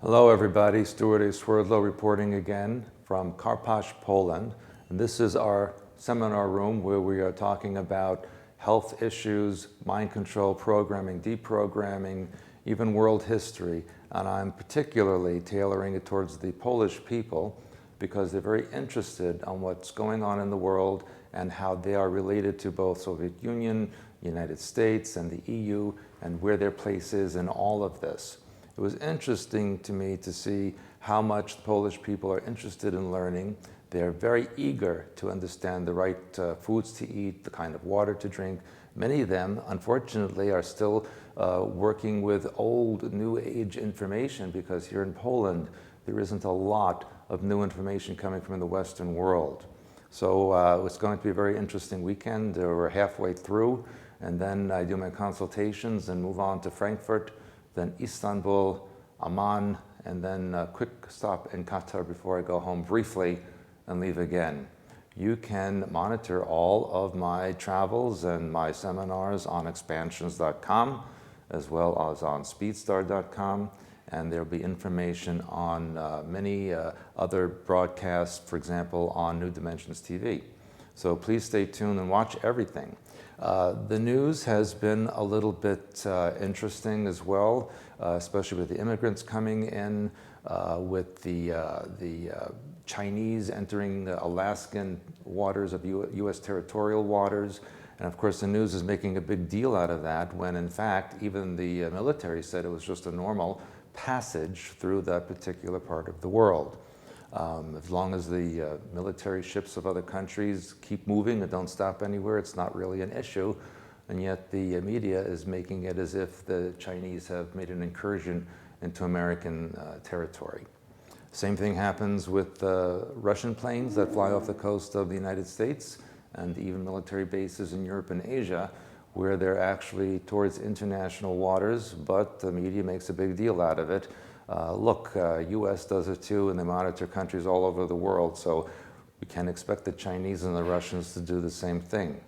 Hello everybody, Stewart Swerdlow reporting again from Karpacz, Poland. And this is our seminar room where we are talking about health issues, mind control, programming, deprogramming, even world history. And I'm particularly tailoring it towards the Polish people because they're very interested on what's going on in the world and how they are related to both Soviet Union, United States, and the EU, and where their place is in all of this. It was interesting to me to see how much the Polish people are interested in learning. They're very eager to understand the right foods to eat, the kind of water to drink. Many of them, unfortunately, are still working with old, new age information because here in Poland, there isn't a lot of new information coming from the Western world. So it's going to be a very interesting weekend. We're halfway through, and then I do my consultations and move on to Frankfurt, then Istanbul, Amman, and then a quick stop in Qatar before I go home briefly and leave again. You can monitor all of my travels and my seminars on expansions.com as well as on speedstar.com, and there'll be information on many other broadcasts, for example, on New Dimensions TV. So please stay tuned and watch everything. The news has been a little bit interesting as well, especially with the immigrants coming in, with the Chinese entering the Alaskan waters of U.S. territorial waters. And of course, the news is making a big deal out of that when, in fact, even the military said it was just a normal passage through that particular part of the world. As long as the military ships of other countries keep moving and don't stop anywhere, it's not really an issue. And yet the media is making it as if the Chinese have made an incursion into American territory. Same thing happens with Russian planes that fly off the coast of the United States and even military bases in Europe and Asia, where they're actually towards international waters, but the media makes a big deal out of it. Look, US does it too, and they monitor countries all over the world, so we can expect the Chinese and the Russians to do the same thing.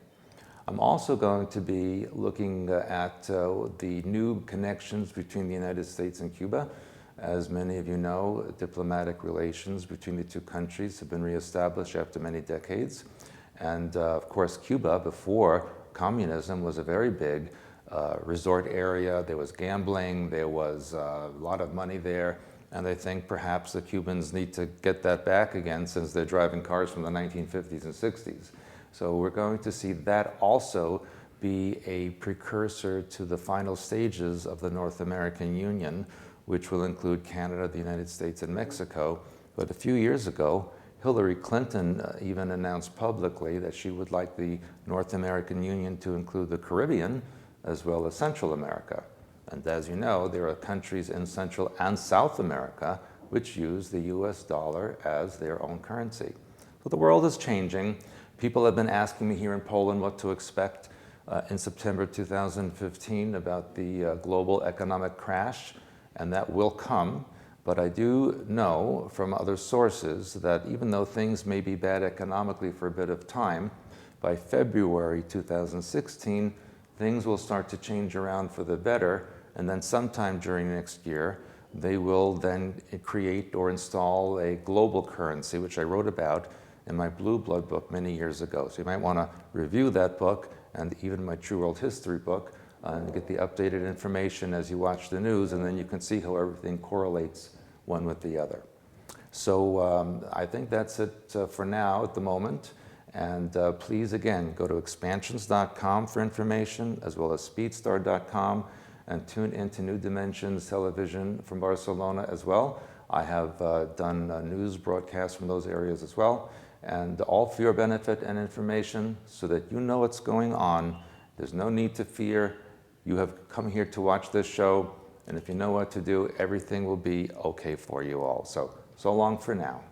I'm also going to be looking at the new connections between the United States and Cuba. As many of you know, diplomatic relations between the two countries have been reestablished after many decades. And of course, Cuba, before communism, was a very big resort area. There was gambling, there was a lot of money there, and I think perhaps the Cubans need to get that back again since they're driving cars from the 1950s and 60s. So we're going to see that also be a precursor to the final stages of the North American Union, which will include Canada, the United States, and Mexico. But a few years ago, Hillary Clinton even announced publicly that she would like the North American Union to include the Caribbean as well as Central America. And as you know, there are countries in Central and South America which use the US dollar as their own currency. So the world is changing. People have been asking me here in Poland what to expect in September 2015 about the global economic crash, and that will come. But I do know from other sources that even though things may be bad economically for a bit of time, by February 2016, things will start to change around for the better, and then sometime during next year, they will then create or install a global currency, which I wrote about in my Blue Blood book many years ago. So you might want to review that book and even my True World History book and get the updated information as you watch the news, and then you can see how everything correlates one with the other. So I think that's it for now at the moment. And please, again, go to expansions.com for information, as well as speedstar.com, and tune into New Dimensions television from Barcelona as well. I have done news broadcasts from those areas as well, and all for your benefit and information so that you know what's going on. There's no need to fear. You have come here to watch this show, and if you know what to do, everything will be okay for you all. So long for now.